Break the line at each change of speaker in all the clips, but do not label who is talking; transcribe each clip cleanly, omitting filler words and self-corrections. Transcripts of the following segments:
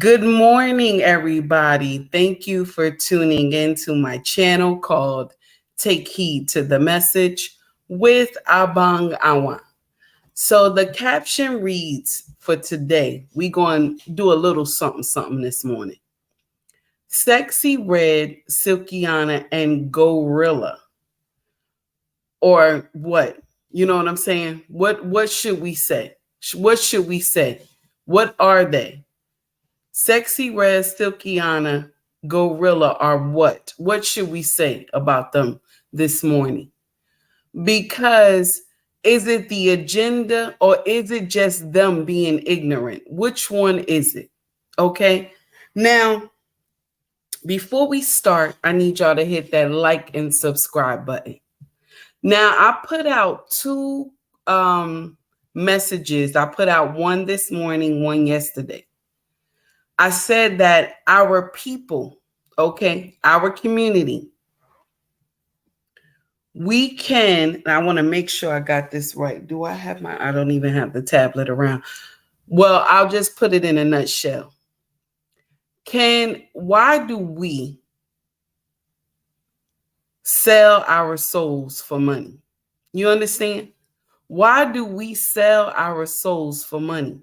Good morning, everybody. Thank you for tuning into my channel called Take Heed to the Message with Abang Awan. So the caption reads for today, we're going to do a little something this morning. Sexy Red, Sukihana, and Golrilla. Or what? You know what I'm saying? What should we say? What should we say? What are they? Sexy Red, Sukihana, Golrilla are what? What should we say about them this morning? Because is it the agenda or is it just them being ignorant? Which one is it? Okay. Now, before we start, I need y'all to hit that like and subscribe button. Now, I put out two messages. I put out one this morning, one yesterday. I said that our people, okay, our community, we can, I want to make sure I got this right. Do I don't even have the tablet around. Well, I'll just put it in a nutshell. Why do we sell our souls for money? You understand? Why do we sell our souls for money?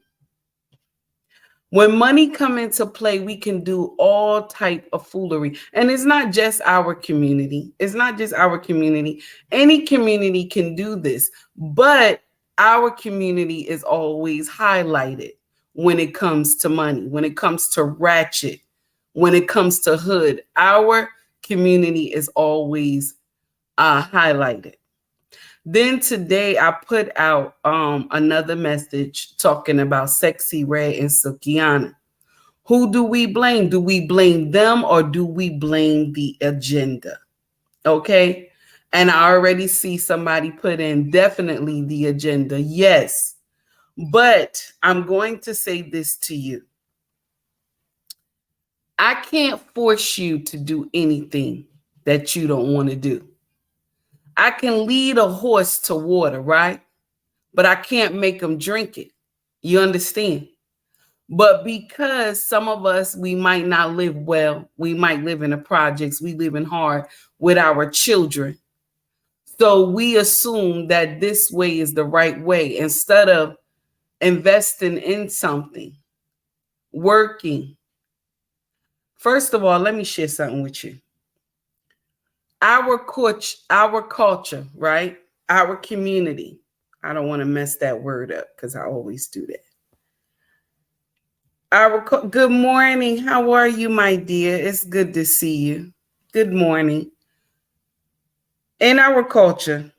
When money come into play, we can do all type of foolery. And it's not just our community. It's not just our community. Any community can do this. But our community is always highlighted when it comes to money, when it comes to Ratchet, when it comes to hood. Our community is always highlighted. Then today I put out another message talking about Sexy Red and Sukihana. Who do we blame? Do we blame them or do we blame the agenda? Okay. And I already see somebody put in definitely the agenda. Yes. But I'm going to say this to you. I can't force you to do anything that you don't want to do. I can lead a horse to water, right? But I can't make them drink it. You understand? But because some of us, we might not live well. We might live in the projects. We live in hard with our children. So we assume that this way is the right way instead of investing in something, working. First of all, let me share something with you. Our culture, right? Our community. I don't want to mess that word up because I always do that. Good morning. How are you, my dear? It's good to see you. Good morning. In our culture,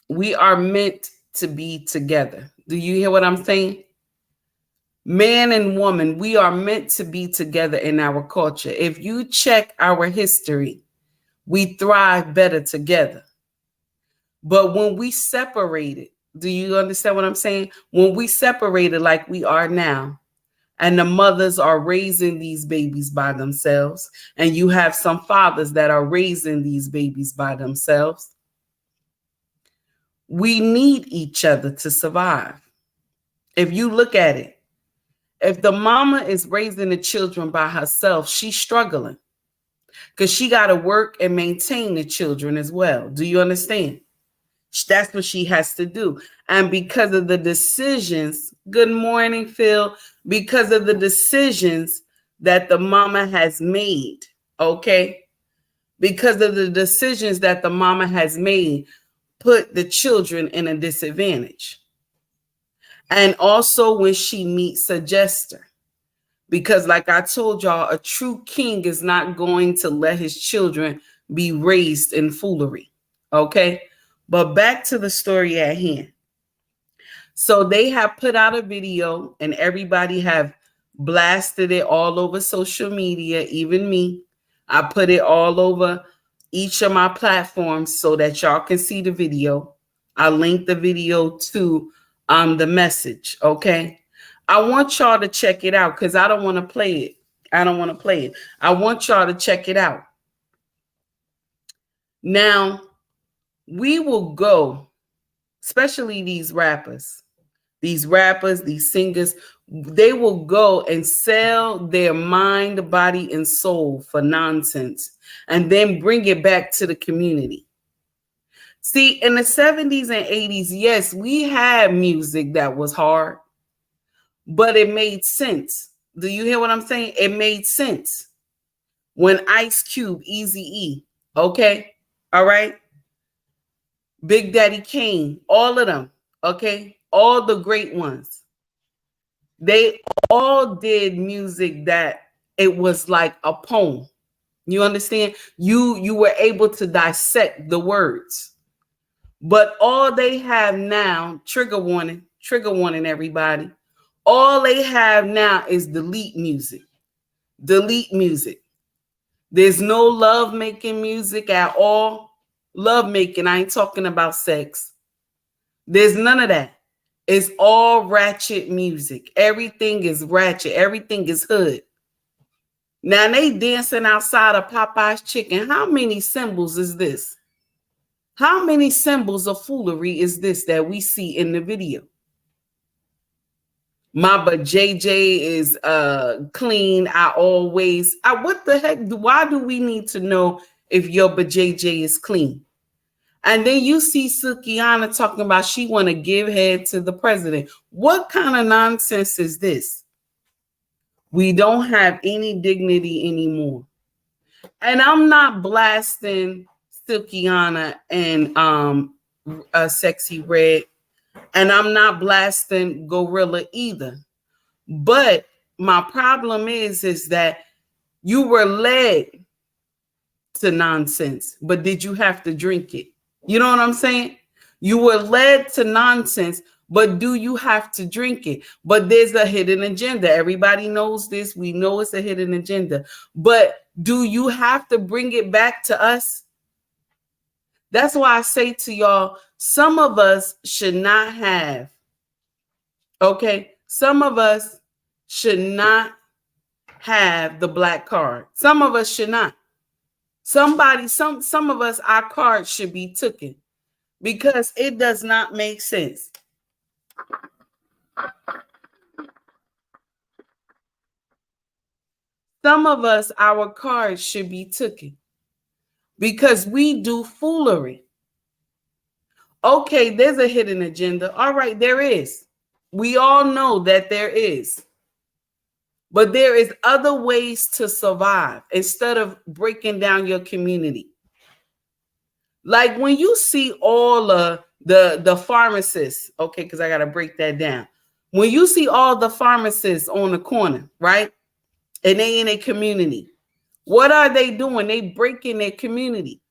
we are meant to be together. Do you hear what I'm saying? Man and woman, we are meant to be together in our culture. If you check our history, we thrive better together. But when we separated, do you understand what I'm saying? When we separated like we are now, and the mothers are raising these babies by themselves, and you have some fathers that are raising these babies by themselves, we need each other to survive. If you look at it, if the mama is raising the children by herself, she's struggling because she got to work and maintain the children as well. Do you understand? That's what she has to do. And because of the decisions, good morning, Phil, because of the decisions that the mama has made, okay? Because of the decisions that the mama has made, put the children in a disadvantage. And also when she meets a jester. Because like I told y'all, a true king is not going to let his children be raised in foolery, okay? But back to the story at hand. So they have put out a video and everybody have blasted it all over social media, even me. I put it all over each of my platforms so that y'all can see the video. I linked the video to the message, okay? I want y'all to check it out because I don't want to play it. I don't want to play it. I want y'all to check it out. Now, we will go, especially these rappers. these rappers, these singers, they will go and sell their mind, body, and soul for nonsense and then bring it back to the community. See, in the 70s and 80s, yes, we had music that was hard, but it made sense. Do you hear what I'm saying? It made sense. When Ice Cube, Eazy-E, okay? All right? Big Daddy Kane, all of them, okay? All the great ones. They all did music that it was like a poem. You understand? You were able to dissect the words. But all they have now, trigger warning, everybody. All they have now is delete music. Delete music. There's no love making music at all. Love making, I ain't talking about sex. There's none of that. It's all ratchet music. Everything is ratchet. Everything is hood. Now they dancing outside of Popeye's Chicken. How many symbols is this? How many symbols of foolery is this that we see in the video? My but JJ is clean. What the heck? Why do we need to know if your but JJ is clean? And then you see Sukihana talking about she want to give head to the president. What kind of nonsense is this? We don't have any dignity anymore. And I'm not blasting Sukihana and Sexy Red, and I'm not blasting Golrilla either. But my problem is that you were led to nonsense, but did you have to drink it? You know what I'm saying? You were led to nonsense, but do you have to drink it? But there's a hidden agenda. Everybody knows this. We know it's a hidden agenda. But do you have to bring it back to us? That's why I say to y'all, some of us should not have, okay? Some of us should not have the black card. Some of us should not. Some of us, our cards should be taken because it does not make sense. Some of us, our cards should be taken because we do foolery. Okay, there's a hidden agenda. All right, there is. We all know that there is. But there is other ways to survive instead of breaking down your community. Like when you see all the pharmacists, okay, because I got to break that down. When you see all the pharmacists on the corner, right? And they in a community, what are they doing? They breaking their community.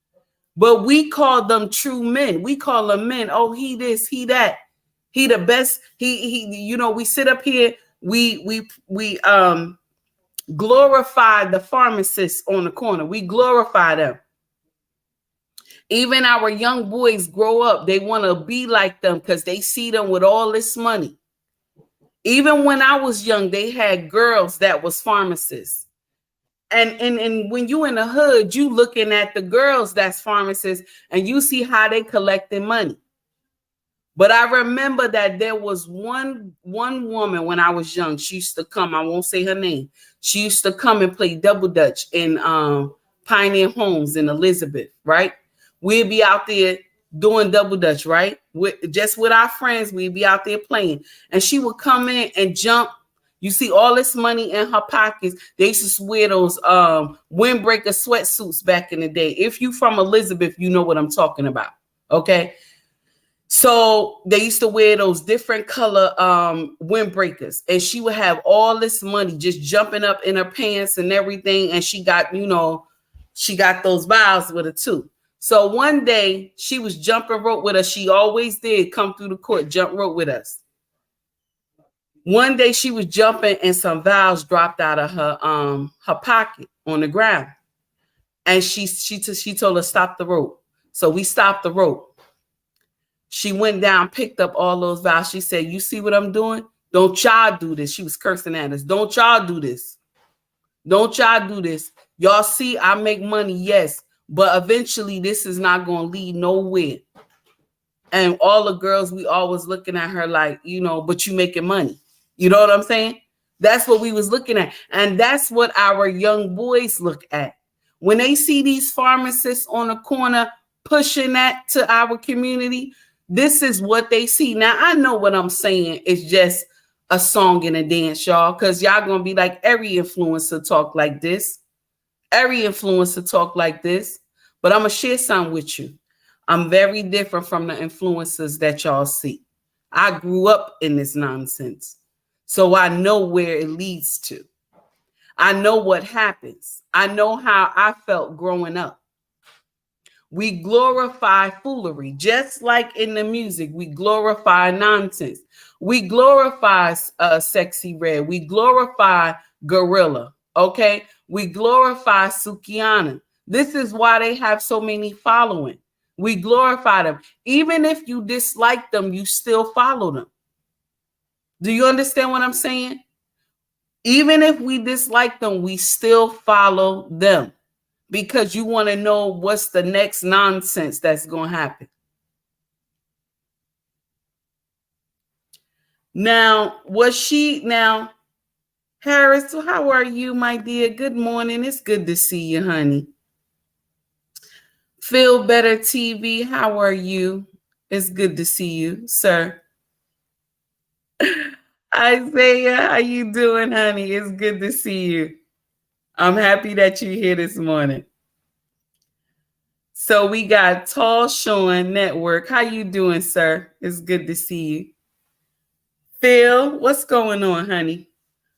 But we call them true men. We call them men. Oh, he this, he that. He the best. He you know, we sit up here, we glorify the pharmacists on the corner. We glorify them. Even our young boys grow up, they want to be like them because they see them with all this money. Even when I was young, they had girls that was pharmacists. And when you in the hood, you looking at the girls that's pharmacists and you see how they collecting money. But I remember that there was one woman when I was young. She used to come. I won't say her name. She used to come and play double dutch in Pioneer Homes in Elizabeth, right? We'd be out there doing double dutch, right? Just with our friends, we'd be out there playing. And she would come in and jump. You see all this money in her pockets. They used to wear those windbreaker sweatsuits back in the day. If you from Elizabeth, you know what I'm talking about, okay? So they used to wear those different color windbreakers, and she would have all this money just jumping up in her pants and everything. And she got, you know, she got those vials with her too. So one day she was jumping rope with us. She always did come through the court, jump rope with us. One day she was jumping and some vials dropped out of her pocket on the ground. And she told us stop the rope. So we stopped the rope. She went down, picked up all those vials. She said, you see what I'm doing? Don't y'all do this. She was cursing at us. Don't y'all do this. Don't y'all do this. Y'all see, I make money, yes. But eventually this is not going to lead nowhere. And all the girls, we always looking at her like, but you making money. You know what I'm saying? That's what we was looking at. And that's what our young boys look at. When they see these pharmacists on the corner pushing that to our community, this is what they see. Now, I know what I'm saying is just a song and a dance, y'all, because y'all going to be like, every influencer talk like this. Every influencer talk like this. But I'm going to share something with you. I'm very different from the influencers that y'all see. I grew up in this nonsense. So I know where it leads to. I know what happens. I know how I felt growing up. We glorify foolery, just like in the music. We glorify nonsense. We glorify Sexy Red. We glorify Golrilla. Okay? We glorify Sukihana. This is why they have so many following. We glorify them. Even if you dislike them, you still follow them. Do you understand what I'm saying? Even if we dislike them, we still follow them because you want to know what's the next nonsense that's going to happen. Now, Harris, how are you, my dear? Good morning. It's good to see you, honey. Feel Better TV, how are you? It's good to see you, sir. Isaiah, how you doing, honey? It's good to see you. I'm happy that you're here this morning. So we got Tall Sean Network. How you doing, sir? It's good to see you. Phil, what's going on, honey?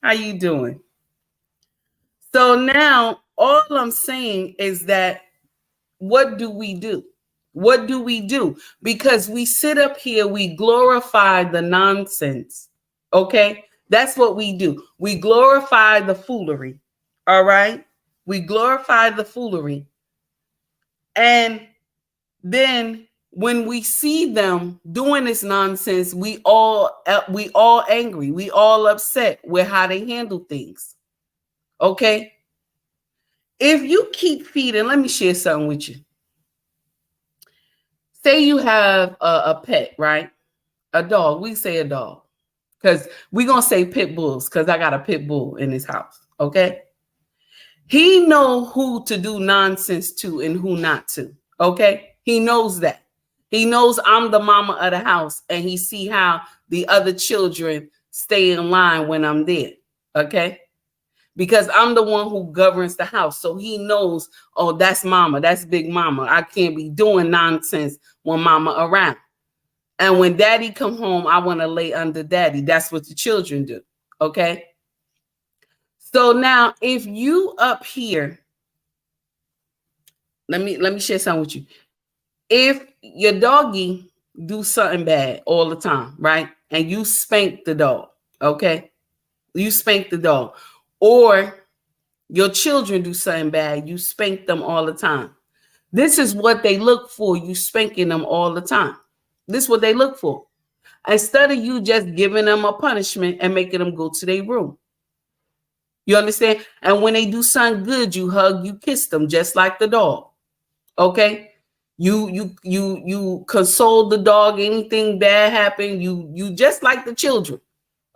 How you doing? So now all I'm saying is that what do we do? What do we do? Because we sit up here, we glorify the nonsense. Okay? That's what we do. We glorify the foolery. All right? We glorify the foolery. And then when we see them doing this nonsense, we all angry. We all upset with how they handle things. Okay? If you keep feeding, let me share something with you. Say you have a pet, right? A dog. We say a dog. Because we're going to say pit bulls because I got a pit bull in this house. Okay? He know who to do nonsense to and who not to. Okay? He knows that. He knows I'm the mama of the house and he see how the other children stay in line when I'm there. Okay? Because I'm the one who governs the house. So he knows, oh, that's mama. That's big mama. I can't be doing nonsense when mama around. And when daddy come home, I want to lay under daddy. That's what the children do. Okay? So now if you up here, let me share something with you. If your doggy do something bad all the time, right? And you spank the dog, okay? You spank the dog. Or your children do something bad, you spank them all the time. This is what they look for, you spanking them all the time. This is what they look for. Instead of you just giving them a punishment and making them go to their room. You understand? And when they do something good, you hug, you kiss them just like the dog. Okay? You console the dog. Anything bad happen, you just like the children.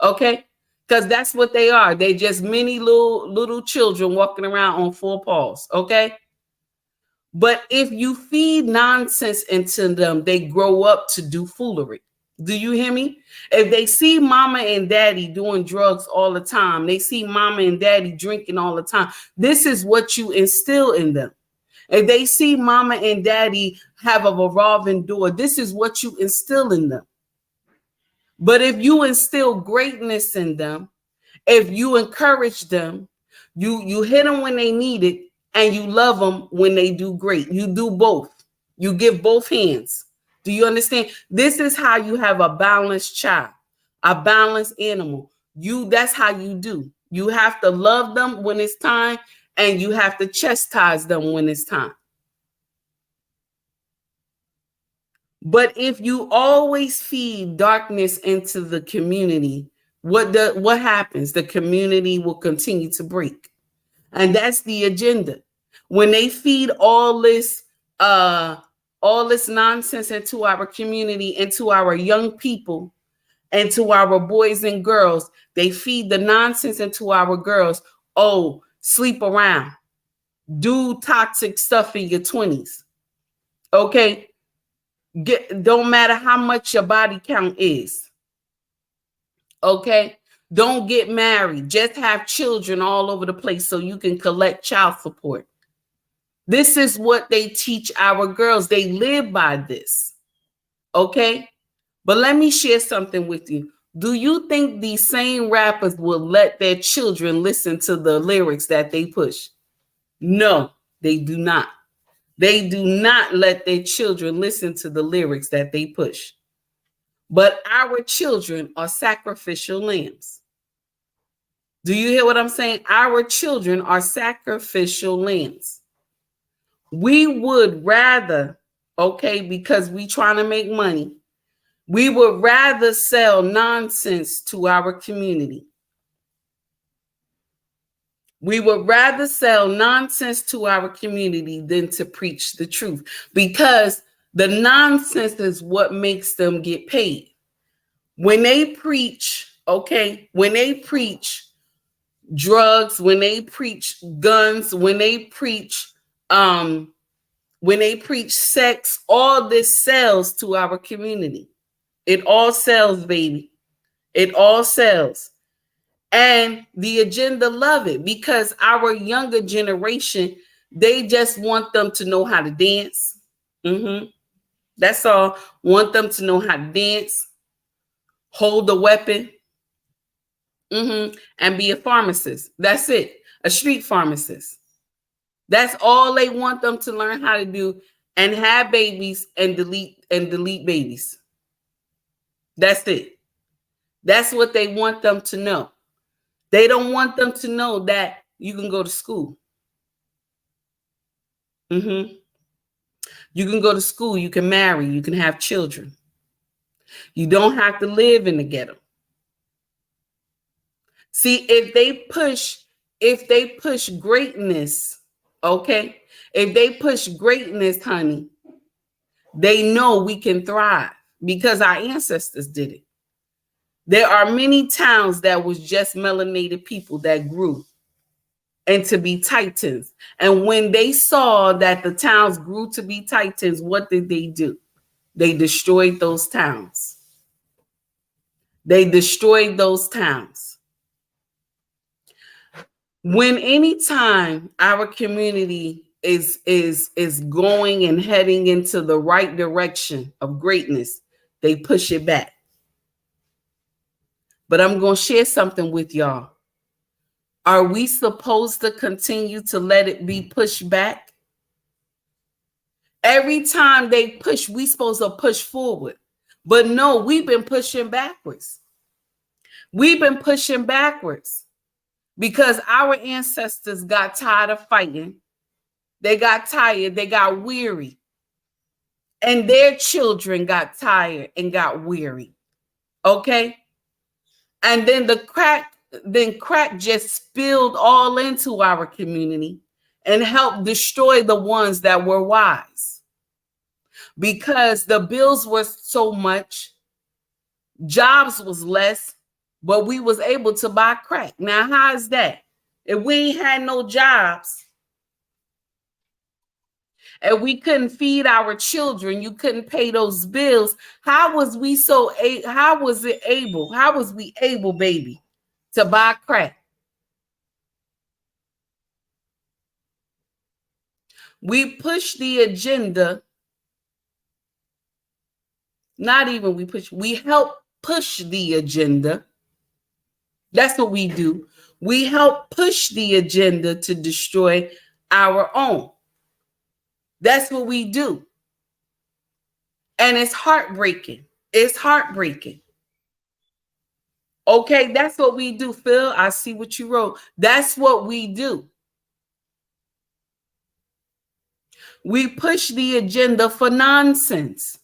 Okay? Because that's what they are. They just many little children walking around on four paws. Okay? But if you feed nonsense into them, they grow up to do foolery. Do you hear me? If they see mama and daddy doing drugs all the time, they see mama and daddy drinking all the time, this is what you instill in them. If they see mama and daddy have a revolving door, this is what you instill in them. But if you instill greatness in them, if you encourage them, you hit them when they need it, and you love them when they do great. You do both. You give both hands. Do you understand? This is how you have a balanced child, a balanced animal. That's how you do. You have to love them when it's time, and you have to chastise them when it's time. But if you always feed darkness into the community, what happens? The community will continue to break. And that's the agenda. When they feed all this all this nonsense into our community, into our young people, and to our boys and girls. They feed the nonsense into our girls. Oh, sleep around. Do toxic stuff in your 20s. Okay? Don't matter how much your body count is. Okay? Don't get married. Just have children all over the place so you can collect child support. This is what they teach our girls. They live by this. Okay? But let me share something with you. Do you think these same rappers will let their children listen to the lyrics that they push? No, they do not. They do not let their children listen to the lyrics that they push. But our children are sacrificial lambs. Do you hear what I'm saying? Our children are sacrificial lambs. We would rather, okay, because we trying to make money, we would rather sell nonsense to our community. We would rather sell nonsense to our community than to preach the truth, because the nonsense is what makes them get paid. When they preach, okay, when they preach drugs, when they preach guns, when they preach sex, all this sells to our community. It all sells, baby. It all sells. And the agenda love it, because our younger generation, they just want them to know how to dance. That's all. Want them to know how to dance, hold a weapon, and be a pharmacist. That's it. A street pharmacist. That's all they want them to learn how to do, and have babies and delete babies. That's it. That's what they want them to know. They don't want them to know that you can go to school. You can go to school, you can marry, you can have children. You don't have to live in the ghetto. See, if they push greatness, okay? If they push greatness, honey, they know we can thrive because our ancestors did it. There are many towns that was just melanated people that grew and to be titans. And when they saw that the towns grew to be titans, what did they do? They destroyed those towns. They destroyed those towns. When anytime our community is going and heading into the right direction of greatness, they push it back. But I'm going to share something with y'all. Are we supposed to continue to let it be pushed back? Every time they push, we supposed to push forward. But no, we've been pushing backwards. We've been pushing backwards because our ancestors got tired of fighting. They got tired. They got weary. And their children got tired and got weary. Okay? And then crack just spilled all into our community and helped destroy the ones that were wise. Because the bills were so much, jobs was less, but we was able to buy crack. Now, how is that? If we ain't had no jobs and we couldn't feed our children, you couldn't pay those bills, how was we able, baby, to buy crack? We push the agenda. We help push the agenda. That's what we do. We help push the agenda to destroy our own. That's what we do. And it's heartbreaking. It's heartbreaking. Okay, that's what we do, Phil. I see what you wrote. That's what we do. We push the agenda for nonsense.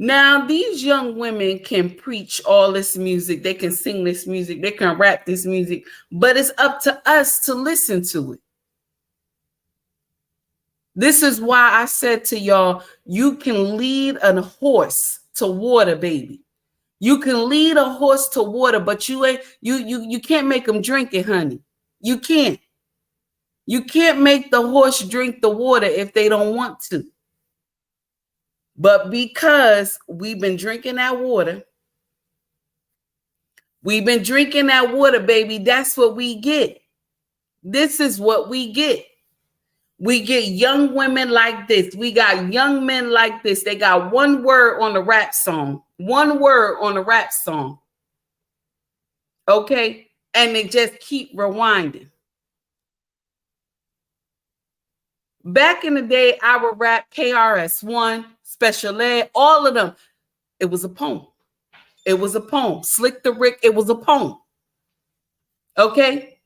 Now, these young women can preach all this music. They can sing this music. They can rap this music. But it's up to us to listen to it. This is why I said to y'all, you can lead a horse to water, baby. You can lead a horse to water, but you can't make them drink it, honey. You can't. You can't make the horse drink the water if they don't want to. But because we've been drinking that water, baby, that's what we get. This is what we get. We get young women like this. We got young men like this. They got one word on the rap song. One word on the rap song. Okay? And they just keep rewinding. Back in the day, our rap, KRS-One, Special Ed, all of them, it was a poem. It was a poem. Slick the Rick, it was a poem. Okay?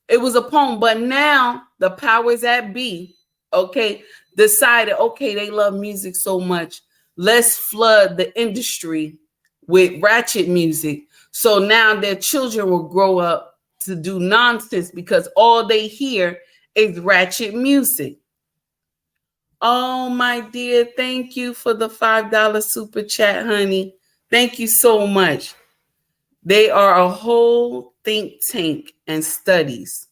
It was a poem. But now the powers that be, okay, decided, okay, they love music so much. Let's flood the industry with ratchet music. So now their children will grow up to do nonsense because all they hear is ratchet music. Oh, my dear, thank you for the $5 super chat, honey. Thank you so much. They are a whole think tank and studies,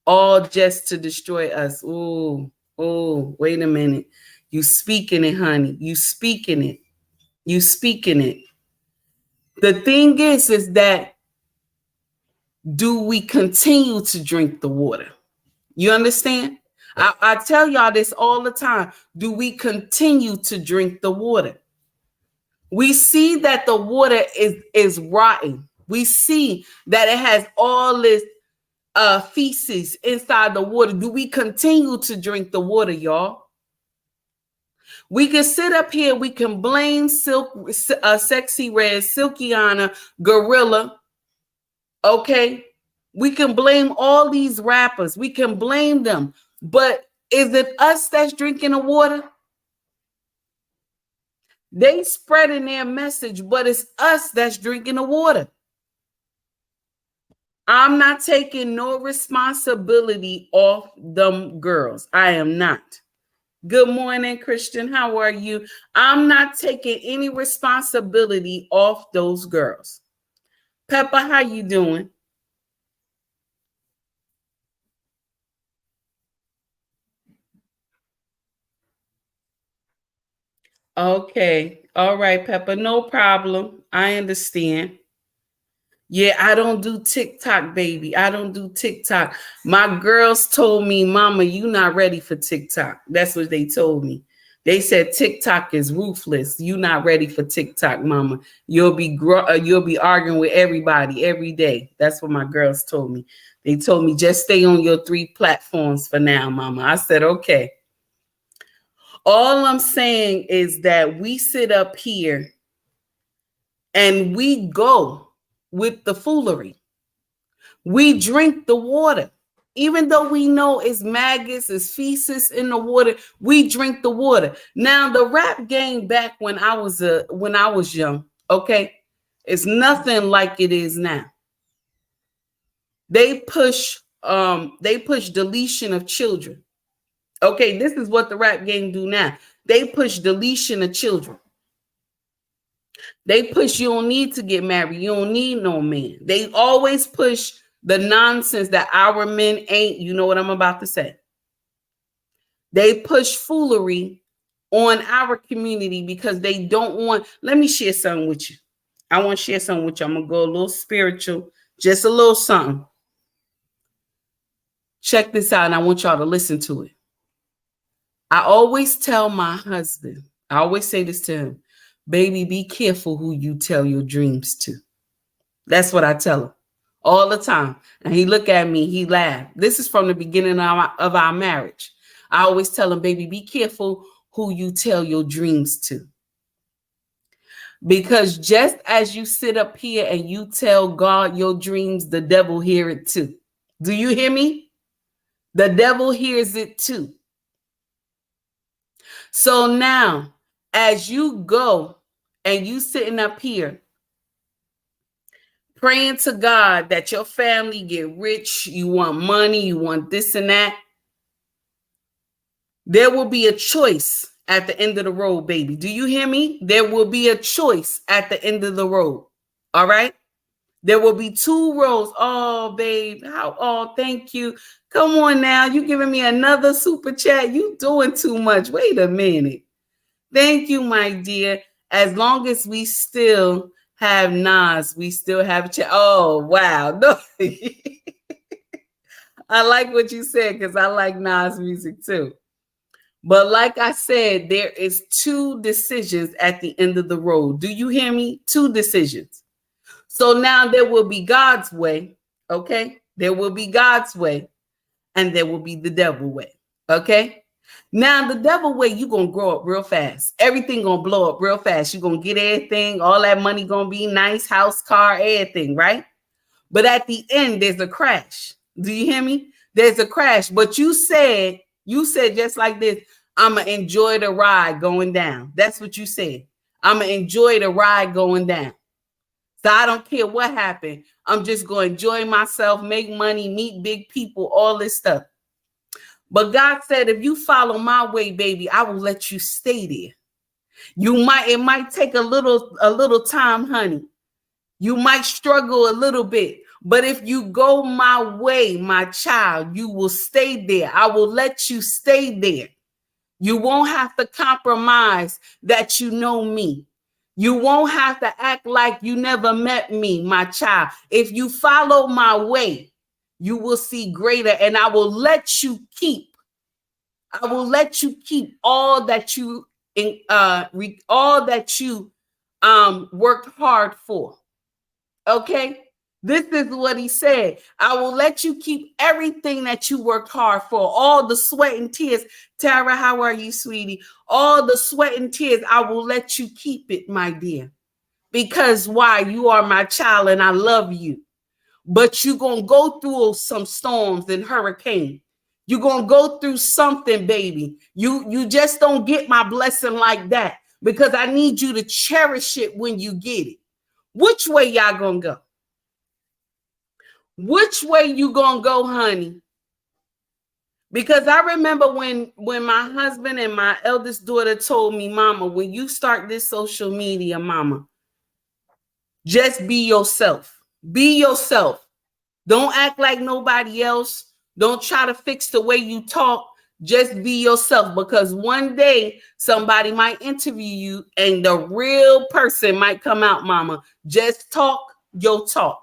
all just to destroy us. Oh, wait a minute. You speaking it, honey. You speaking it. You speaking it. The thing is that do we continue to drink the water? You understand? I tell y'all this all the time. Do we continue to drink the water? We see that the water is rotten. We see that it has all this feces inside the water. Do we continue to drink the water, y'all? We can sit up here. We can blame Sexy Red, Sukihana, Golrilla. Okay? We can blame all these rappers. We can blame them. But is it us that's drinking the water? They spreading their message, but it's us that's drinking the water. I'm not taking no responsibility off them girls. I am not. Good morning, Christian. How are you? I'm not taking any responsibility off those girls. Pepper, how you doing? Okay. All right, Pepper. No problem. I understand. Yeah, I don't do TikTok, baby. I don't do TikTok. My girls told me, Mama, you not ready for TikTok. That's what they told me. They said TikTok is ruthless. You not ready for TikTok, Mama. You'll be arguing with everybody every day. That's what my girls told me. They told me just stay on your 3 platforms for now, Mama. I said, okay. All I'm saying is that we sit up here and we go with the foolery. We drink the water. Even though we know it's maggots, it's feces in the water, we drink the water. Now the rap game back when I was young, okay, it's nothing like it is now. They push deletion of children. Okay, this is what the rap game do now. They push deletion of children. They push you don't need to get married. You don't need no man. They always push the nonsense that our men ain't. You know what I'm about to say. They push foolery on our community because they don't want. Let me share something with you. I want to share something with you. I'm going to go a little spiritual, just a little something. Check this out, and I want y'all to listen to it. I always tell my husband, I always say this to him, baby, be careful who you tell your dreams to. That's what I tell him all the time. And he look at me, he laugh. This is from the beginning of our marriage. I always tell him, baby, be careful who you tell your dreams to. Because just as you sit up here and you tell God your dreams, the devil hear it too. Do you hear me? The devil hears it too. So now, as you go and you sitting up here praying to God that your family get rich, you want money, you want this and that, There will be a choice at the end of the road, baby. Do you hear me? There will be a choice at the end of the road. All right? There will be two roads. Oh, babe. Oh, thank you. Come on now. You giving me another super chat. You doing too much. Wait a minute. Thank you, my dear. As long as we still have Nas, we still have a chat. Oh, wow. No. I like what you said because I like Nas music too. But like I said, there is two decisions at the end of the road. Do you hear me? Two decisions. So now there will be God's way, okay? There will be God's way, and there will be the devil way, okay? Now the devil way, you're going to grow up real fast. Everything going to blow up real fast. You're going to get everything. All that money going to be nice, house, car, everything, right? But at the end, there's a crash. Do you hear me? There's a crash. But you said just like this, I'm going to enjoy the ride going down. That's what you said. I'm going to enjoy the ride going down. So I don't care what happened. I'm just going to enjoy myself, make money, meet big people, all this stuff. But God said, if you follow my way, baby, I will let you stay there. It might take a little time, honey. You might struggle a little bit, but if you go my way, my child, you will stay there. I will let you stay there. You won't have to compromise that you know me. You won't have to act like you never met me, my child. If you follow my way, you will see greater, and I will let you keep. I will let you keep all that you worked hard for. Okay? This is what he said. I will let you keep everything that you worked hard for, all the sweat and tears. Tara, how are you, sweetie? All the sweat and tears, I will let you keep it, my dear. Because why? You are my child and I love you. But you're going to go through some storms and hurricanes. You're going to go through something, baby. You just don't get my blessing like that because I need you to cherish it when you get it. Which way y'all going to go? Which way you gonna go, honey? Because I remember when my husband and my eldest daughter told me, Mama, when you start this social media, Mama, just be yourself. Be yourself. Don't act like nobody else. Don't try to fix the way you talk. Just be yourself, because one day somebody might interview you and the real person might come out, Mama. Just talk your talk.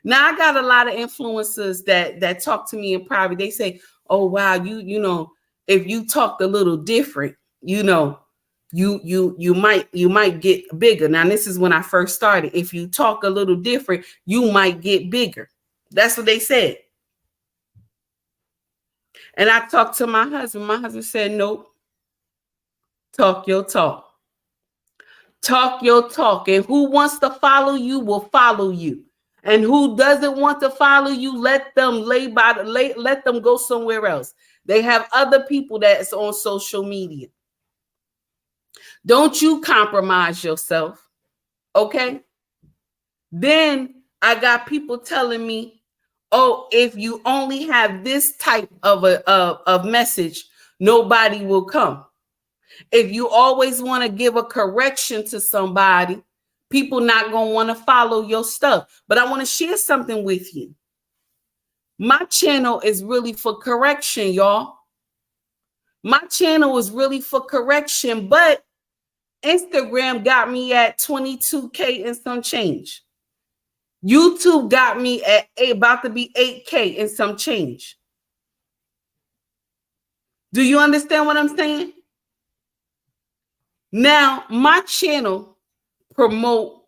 Now I got a lot of influencers that talk to me in private. They say, "Oh wow, you know, if you talked a little different, you know, you might get bigger." Now this is when I first started. If you talk a little different, you might get bigger. That's what they said. And I talked to my husband. My husband said, "Nope. Talk your talk. Talk your talk. And who wants to follow you will follow you. And who doesn't want to follow you, let them let them go somewhere else. They have other people that's on social media. Don't you compromise yourself, okay?" Then I got people telling me, "Oh, if you only have this type of message, nobody will come. If you always want to give a correction to somebody, people not going to want to follow your stuff." But I want to share something with you. My channel is really for correction, y'all. My channel is really for correction, but Instagram got me at 22K and some change. YouTube got me at about to be 8K and some change. Do you understand what I'm saying? Now, my channel promote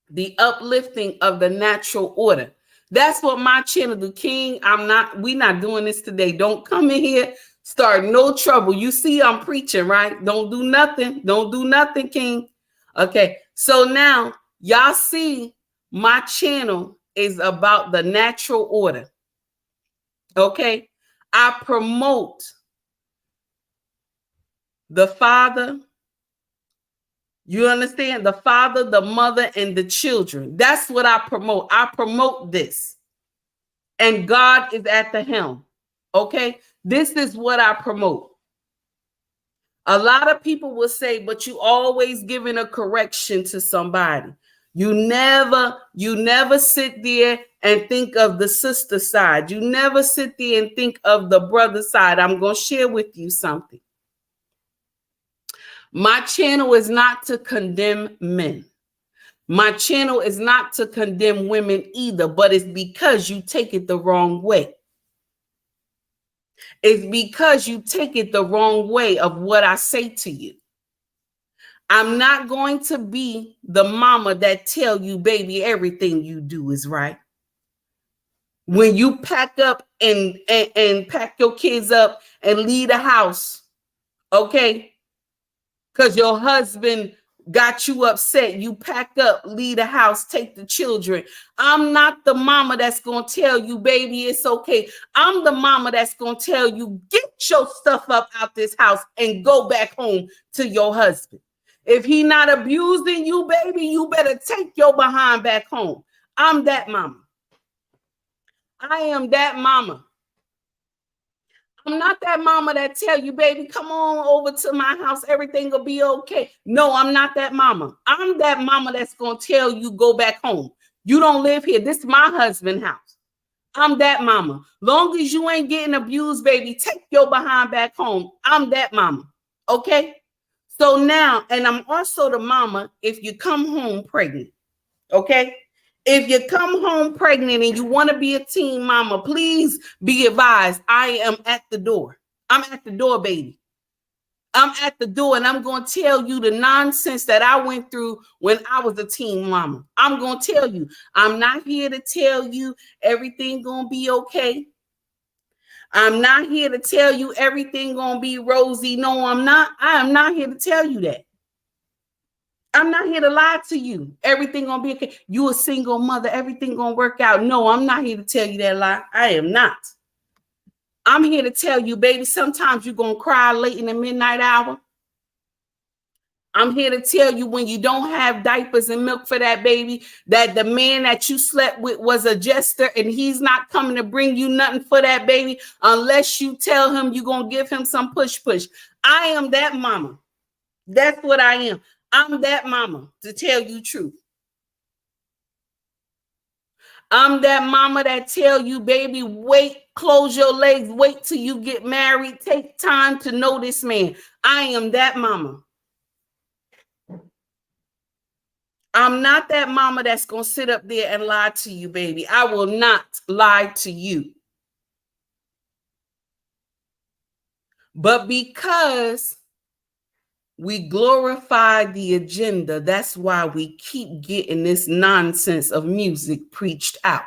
the uplifting of the natural order. That's what my channel do, King. We not doing this today. Don't come in here, start no trouble. You see I'm preaching, right? Don't do nothing. Don't do nothing, King. Okay, so now y'all see my channel is about the natural order. Okay, I promote the Father. You understand? The Father, the Mother, and the children. That's what I promote. I promote this. And God is at the helm. Okay, this is what I promote. A lot of people will say, but you always giving a correction to somebody. You never sit there and think of the sister side. You never sit there and think of the brother side. I'm going to share with you something. My channel is not to condemn men. My channel is not to condemn women either, but it's because you take it the wrong way. It's because you take it the wrong way of what I say to you. I'm not going to be the mama that tell you, baby, everything you do is right. When you pack up and pack your kids up and leave the house, okay, because your husband got you upset, you pack up, leave the house, take the children. I'm not the mama that's going to tell you, baby, it's okay. I'm the mama that's going to tell you, get your stuff up out this house and go back home to your husband. If he not abusing you, baby, you better take your behind back home. I'm that mama. I am that mama. I'm not that mama that tell you, baby, come on over to my house. Everything will be okay. No, I'm not that mama. I'm that mama that's going to tell you, go back home. You don't live here. This is my husband's house. I'm that mama. Long as you ain't getting abused, baby, take your behind back home. I'm that mama. Okay? So now, and I'm also the mama if you come home pregnant. Okay? If you come home pregnant and you want to be a teen mama, please be advised, I am at the door. I'm at the door, baby. I'm at the door, and I'm going to tell you the nonsense that I went through when I was a teen mama. I'm going to tell you. I'm not here to tell you everything going to be okay. I'm not here to tell you everything going to be rosy. No, I'm not. I am not here to tell you that. I'm not here to lie to you. Everything gonna be okay. You a single mother. Everything gonna work out. No, I'm not here to tell you that lie. I am not. I'm here to tell you, baby, sometimes you're gonna cry late in the midnight hour. I'm here to tell you when you don't have diapers and milk for that baby, that the man that you slept with was a jester and he's not coming to bring you nothing for that baby unless you tell him you're gonna give him some push. I am that mama. That's what I am. I'm that mama, to tell you truth. I'm that mama that tell you, baby, wait, close your legs, wait till you get married, take time to know this man. I am that mama. I'm not that mama that's going to sit up there and lie to you, baby. I will not lie to you. But because we glorify the agenda, that's why we keep getting this nonsense of music preached out.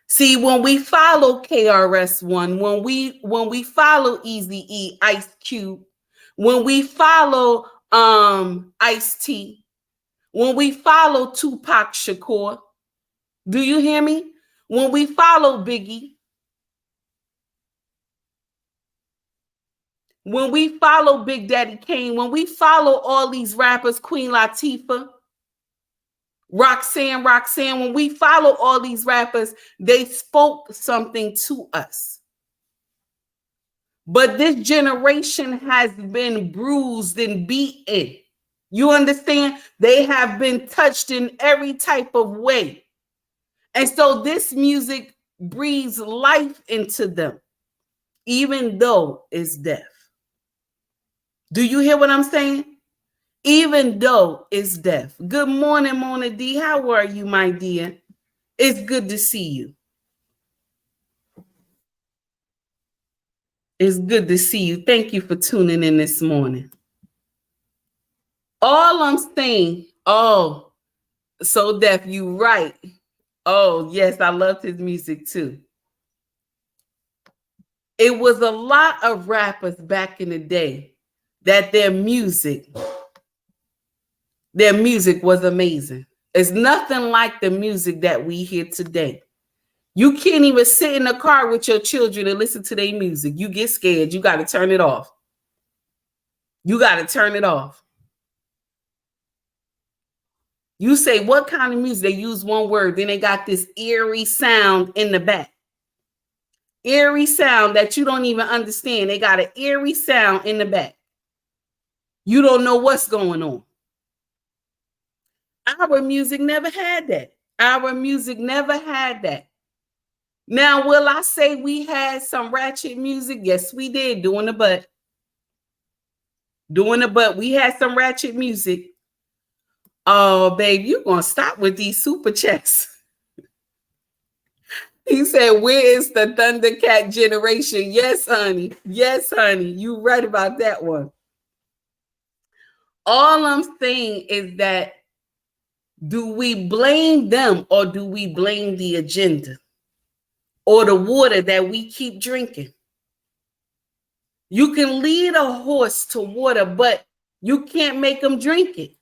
See, when we follow KRS-One, when we follow Eazy-E, Ice Cube, when we follow Ice-T, when we follow Tupac Shakur, do you hear me? When we follow Biggie, when we follow Big Daddy Kane, when we follow all these rappers, Queen Latifah, Roxanne, when we follow all these rappers, they spoke something to us. But this generation has been bruised and beaten. You understand? They have been touched in every type of way. And so this music breathes life into them, even though it's death. Do you hear what I'm saying? Even though it's death. Good morning, Mona D. How are you, my dear? It's good to see you. It's good to see you. Thank you for tuning in this morning. All I'm saying, oh, so deaf, you right. Oh, yes, I loved his music too. It was a lot of rappers back in the day that their music was amazing. It's nothing like the music that we hear today. You can't even sit in the car with your children and listen to their music. You get scared. You got to turn it off. You got to turn it off. You say, what kind of music? They use one word. Then they got this eerie sound in the back. Eerie sound that you don't even understand. They got an eerie sound in the back. You don't know what's going on. Our music never had that. Our music never had that. Now, will I say we had some ratchet music? Yes, we did. Doing the butt. We had some ratchet music. Oh, babe, you're going to stop with these super chats. He said, where is the Thundercat generation? Yes, honey. Yes, honey. You right about that one. All I'm saying is that, do we blame them or do we blame the agenda or the water that we keep drinking? You can lead a horse to water, but you can't make them drink it.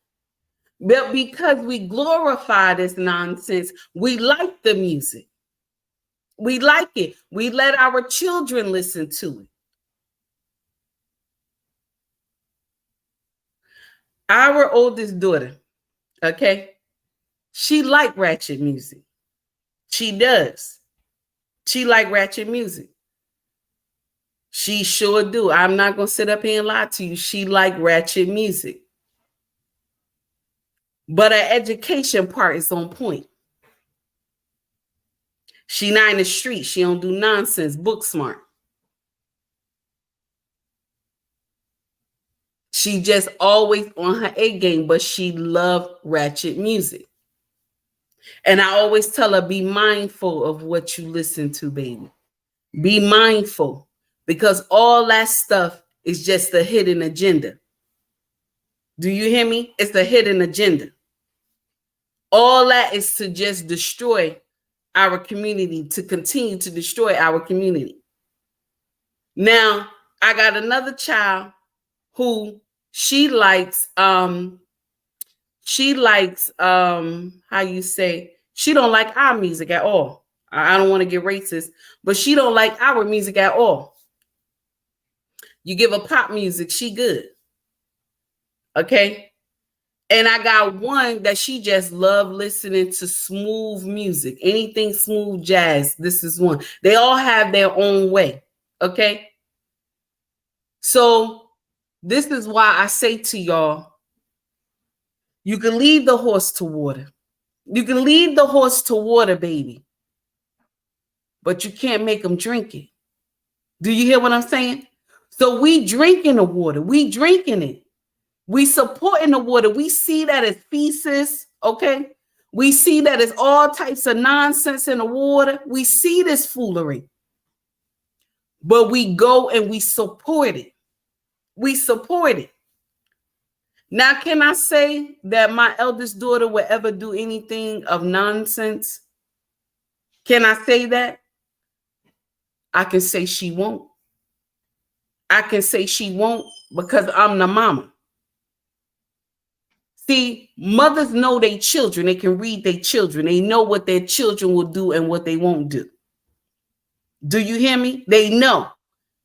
But because we glorify this nonsense, we like the music. We like it. We let our children listen to it. Our oldest daughter, okay, she like ratchet music. She does. She like ratchet music. She sure do. I'm not going to sit up here and lie to you. She like ratchet music. But her education part is on point. She not in the street. She don't do nonsense. Book smart. She just always on her A game, but she love ratchet music. And I always tell her, be mindful of what you listen to, baby. Be mindful, because all that stuff is just a hidden agenda. Do you hear me? It's the hidden agenda. All that is to just destroy our community, to continue to destroy our community. Now, I got another child who she likes how you say, she don't like our music at all. I don't want to get racist, but she don't like our music at all. You give her pop music, she good. Okay? And I got one that she just love listening to smooth music. Anything smooth jazz, this is one. They all have their own way. Okay? So this is why I say to y'all, you can lead the horse to water. You can lead the horse to water, baby. But you can't make them drink it. Do you hear what I'm saying? So we drinking the water. We drinking it. We supporting the water. We see that as feces, okay? We see that as all types of nonsense in the water. We see this foolery. But we go and we support it. We support it. Now, can I say that my eldest daughter will ever do anything of nonsense? Can I say that? I can say she won't. I can say she won't because I'm the mama. See, mothers know their children. They can read their children. They know what their children will do and what they won't do. Do you hear me? They know.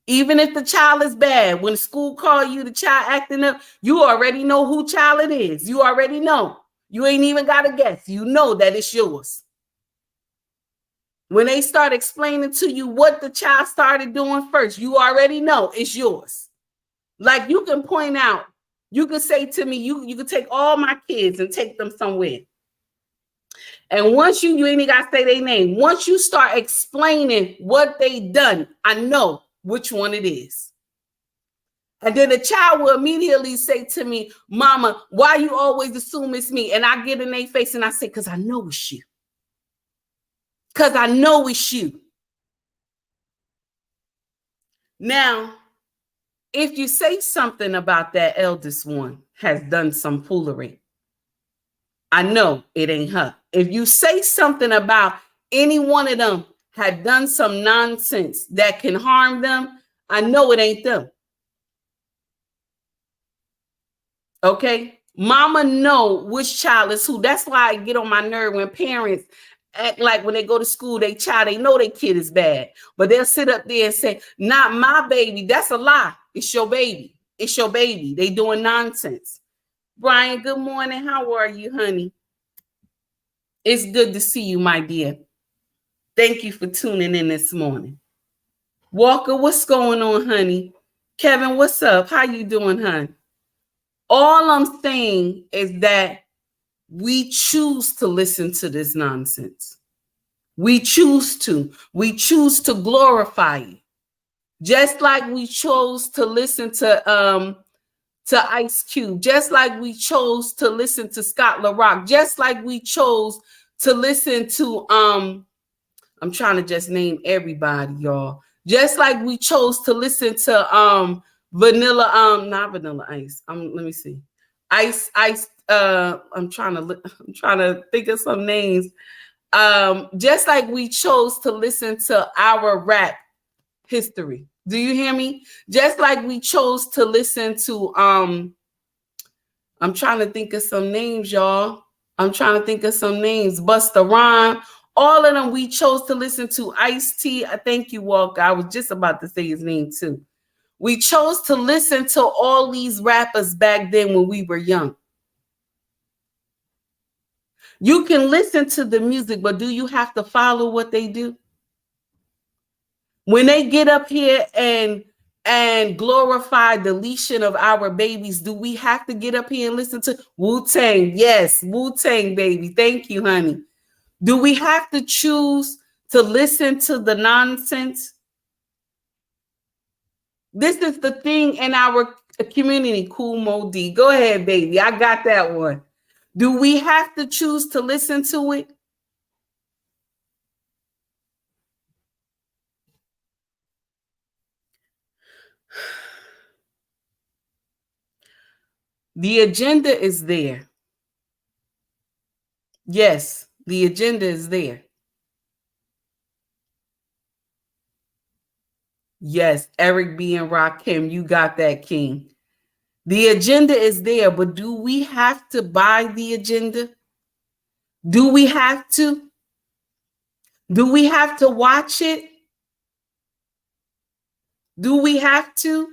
Even if the child is bad, when school call you, the child acting up, you already know who child it is. You already know. You ain't even got to guess. You know that it's yours. When they start explaining to you what the child started doing first, you already know it's yours. Like you can point out, you can say to me, you can take all my kids and take them somewhere. And once you ain't got to say their name. Once you start explaining what they done, I know which one it is. And then the child will immediately say to me, Mama, why you always assume it's me? And I get in their face and I say, because I know it's you. Because I know it's you. Now, if you say something about that eldest one has done some foolery, I know it ain't her. If you say something about any one of them had done some nonsense that can harm them, I know it ain't them. Okay? Mama know which child is who. That's why I get on my nerve when parents act like when they go to school, they child, they know their kid is bad. But they'll sit up there and say, not my baby. That's a lie. It's your baby. It's your baby. They doing nonsense. Brian, good morning. How are you, honey? It's good to see you, my dear. Thank you for tuning in this morning. Walker, what's going on, honey? Kevin, what's up? How you doing, hon? All I'm saying is that we choose to listen to this nonsense. We choose to. We choose to glorify it. Just like we chose to listen to Ice Cube, just like we chose to listen to Scott LaRock, just like we chose to listen to I'm trying to just name everybody, y'all. Just like we chose to listen to not Vanilla Ice. Let me see. Ice I'm trying to think of some names. Just like we chose to listen to our rap history. Do you hear me? Just like we chose to listen to I'm trying to think of some names, y'all. I'm trying to think of some names. Busta Rhyme. All of them we chose to listen to. Ice-T. Thank you, Walker. I was just about to say his name too. We chose to listen to all these rappers back then when we were young. You can listen to the music, but do you have to follow what they do? When they get up here and glorify deletion of our babies, do we have to get up here and listen to Wu-Tang? Yes, Wu-Tang, baby. Thank you, honey. Do we have to choose to listen to the nonsense? This is the thing in our community. Cool Mo D. Go ahead, baby. I got that one. Do we have to choose to listen to it? The agenda is there. Yes, the agenda is there. Yes, Eric B. and Rakim, you got that, King. The agenda is there, but do we have to buy the agenda? Do we have to? Do we have to watch it? Do we have to?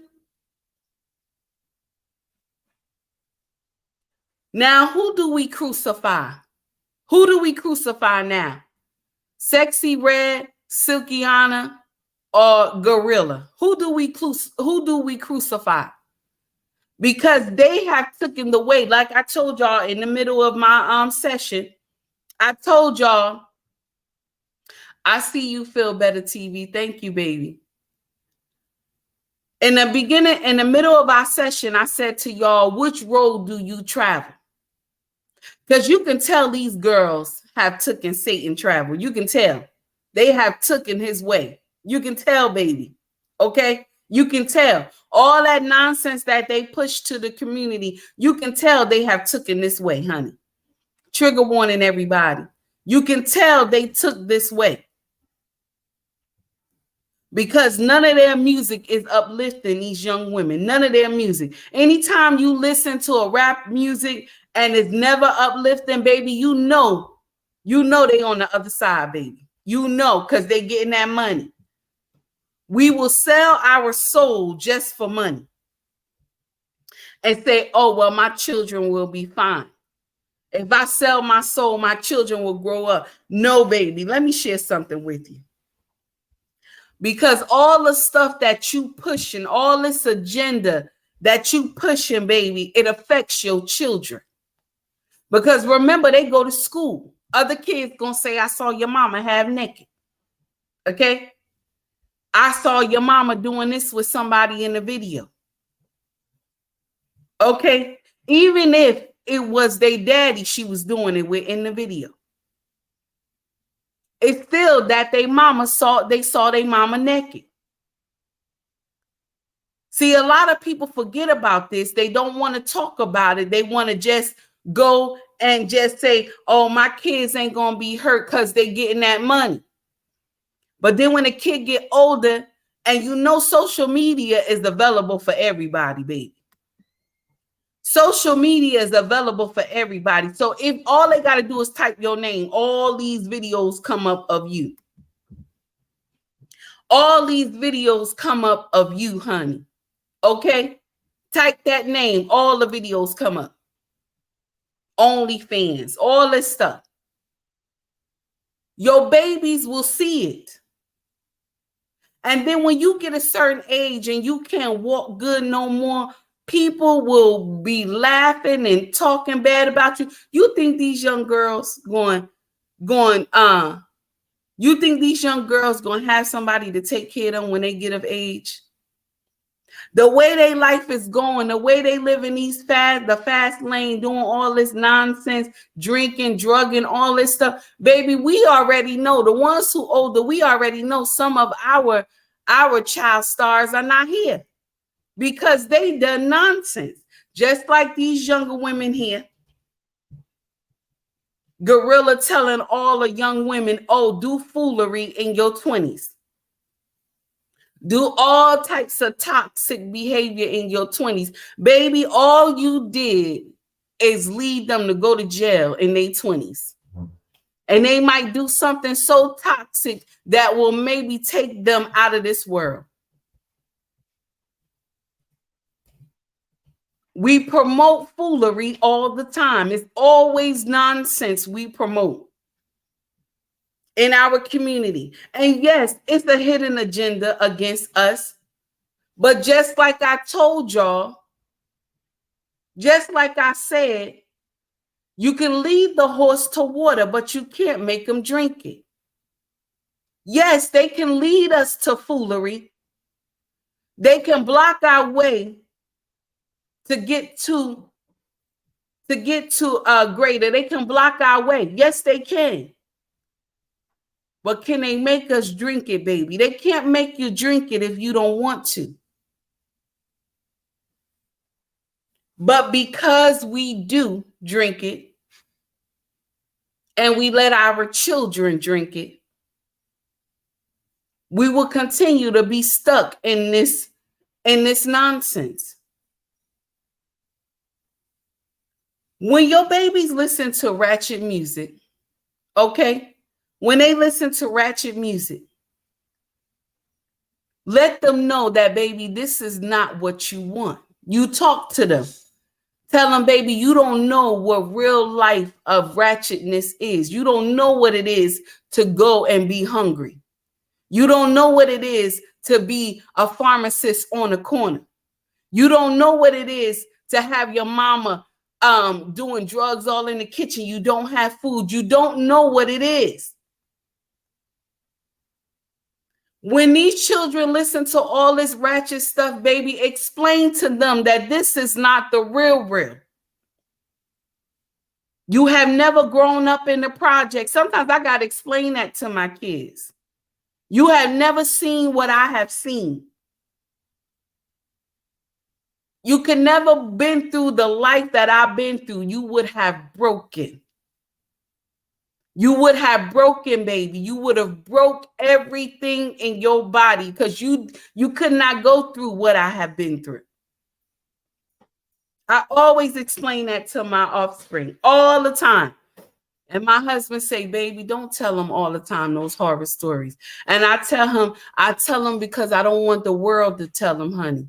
Now, who do we crucify? Who do we crucify now? Sexy Red, Sukihana, or Golrilla? Who do we crucify? Because they have taken the way. Like I told y'all in the middle of my session, I told y'all, I see you feel better, TV. Thank you, baby. In the beginning, in the middle of our session, I said to y'all, which road do you travel? Because you can tell these girls have taken Satan travel. You can tell. They have taken his way. You can tell, baby. Okay? You can tell. All that nonsense that they push to the community, you can tell they have taken this way, honey. Trigger warning, everybody. You can tell they took this way. Because none of their music is uplifting these young women. None of their music. Anytime you listen to a rap music and it's never uplifting, baby, you know they on the other side, baby. You know, because they getting that money. We will sell our soul just for money. And say, oh, well, my children will be fine. If I sell my soul, my children will grow up. No, baby. Let me share something with you. Because all the stuff that you pushing, all this agenda that you pushing, baby, it affects your children. Because remember, they go to school. Other kids gonna say, I saw your mama half naked. Okay? I saw your mama doing this with somebody in the video. Okay? Even if it was their daddy she was doing it with in the video. It's still that they saw their mama naked. See, a lot of people forget about this. They don't want to talk about it. They want to just go and just say, oh, my kids ain't going to be hurt because they're getting that money. But then when a kid get older, and social media is available for everybody, baby. Social media is available for everybody. So if all they got to do is type your name, all these videos come up of you. All these videos come up of you, honey. Okay? Type that name. All the videos come up. OnlyFans, all this stuff. Your babies will see it. And then when you get a certain age and you can't walk good no more, people will be laughing and talking bad about you. You think these young girls you think these young girls going to have somebody to take care of them when they get of age? The way their life is going, the way they live in the fast lane, doing all this nonsense, drinking, drugging, all this stuff, baby, we already know. The ones who older, we already know some of our child stars are not here because they done nonsense. Just like these younger women here. Golrilla telling all the young women, oh, do foolery in your 20s. Do all types of toxic behavior in your 20s. Baby, all you did is lead them to go to jail in their 20s. And they might do something so toxic that will maybe take them out of this world. We promote foolery all the time. It's always nonsense we promote in our community. And yes, it's a hidden agenda against us. But just like I told y'all, just like I said, you can lead the horse to water, but you can't make him drink it. Yes, they can lead us to foolery. They can block our way to get to greater. They can block our way. Yes, they can. But can they make us drink it, baby? They can't make you drink it if you don't want to. But because we do drink it and we let our children drink it, we will continue to be stuck in this nonsense. When your babies listen to ratchet music, okay? When they listen to ratchet music, let them know that, baby, this is not what you want. You talk to them. Tell them, baby, you don't know what real life of ratchetness is. You don't know what it is to go and be hungry. You don't know what it is to be a pharmacist on a corner. You don't know what it is to have your mama doing drugs all in the kitchen. You don't have food. You don't know what it is. When these children listen to all this ratchet stuff, baby, explain to them that this is not the real. You have never grown up in the project. Sometimes I got to explain that to my kids. You have never seen what I have seen. You could never been through the life that I've been through. You would have broken. You would have broken, baby. You would have broke everything in your body because you could not go through what I have been through. I always explain that to my offspring all the time. And my husband say, baby, don't tell him all the time those horror stories. And I tell him because I don't want the world to tell him, honey.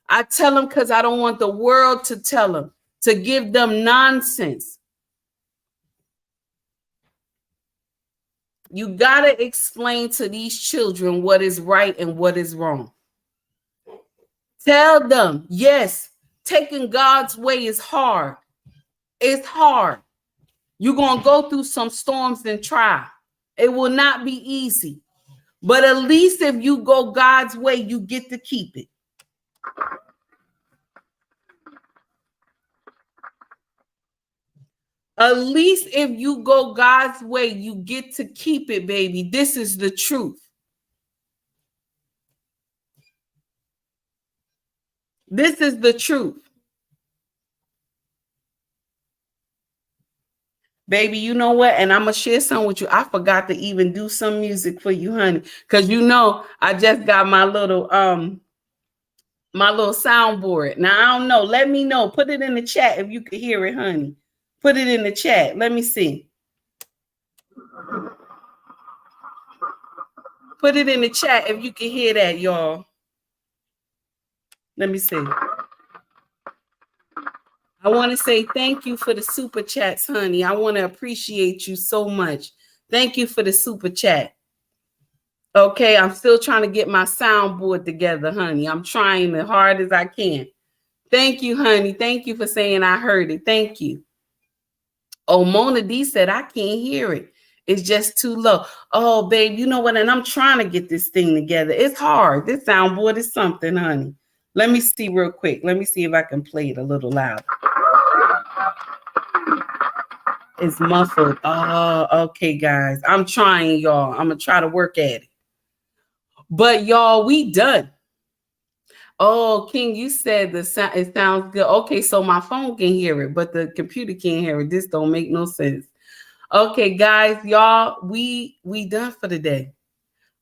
I tell them because I don't want the world to tell them, to give them nonsense. You got to explain to these children what is right and what is wrong. Tell them, yes, taking God's way is hard. It's hard. You're going to go through some storms and trial. It will not be easy. But at least if you go God's way, you get to keep it. At least if you go God's way, you get to keep it, baby. This is the truth. This is the truth. Baby, you know what? And I'm going to share some with you. I forgot to even do some music for you, honey. Because you know, I just got my little soundboard. Now, I don't know. Let me know. Put it in the chat if you could hear it, honey. Put it in the chat. Let me see. Put it in the chat if you can hear that, y'all. Let me see. I want to say thank you for the super chats, honey. I want to appreciate you so much. Thank you for the super chat. Okay, I'm still trying to get my soundboard together, honey. I'm trying as hard as I can. Thank you, honey. Thank you for saying I heard it. Thank you. Oh, Mona D said, I can't hear it. It's just too low. Oh, babe, you know what? And I'm trying to get this thing together. It's hard. This soundboard is something, honey. Let me see real quick. Let me see if I can play it a little louder. It's muffled. Oh, okay, guys. I'm trying, y'all. I'm going to try to work at it. But, y'all, we done. Oh, King, you said the sound, it sounds good. Okay, so my phone can hear it, but the computer can't hear it. This don't make no sense. Okay, guys, y'all, we done for the day.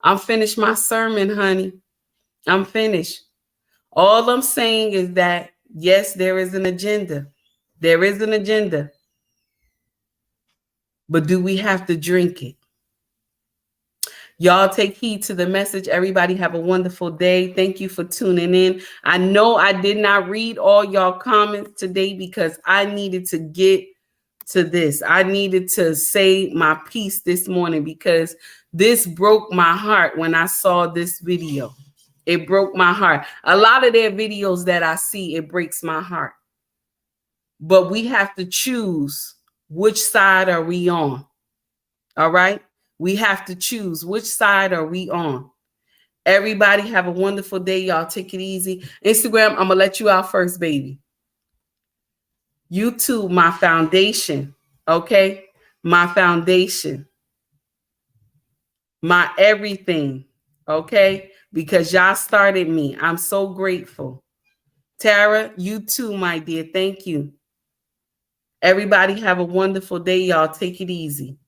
I'm finished my sermon, honey. I'm finished. All I'm saying is that, yes, there is an agenda. There is an agenda. But do we have to drink it? Y'all take heed to the message. Everybody have a wonderful day. Thank you for tuning in. I know I did not read all y'all comments today because I needed to get to this. I needed to say my piece this morning because this broke my heart when I saw this video. It broke my heart. A lot of their videos that I see, it breaks my heart. But we have to choose which side are we on. All right? We have to choose which side are we on. Everybody have a wonderful day. Y'all take it easy. Instagram, I'm going to let you out first, baby. YouTube, my foundation. Okay? My foundation. My everything. Okay? Because y'all started me. I'm so grateful. Tara, you too, my dear. Thank you. Everybody have a wonderful day. Y'all take it easy.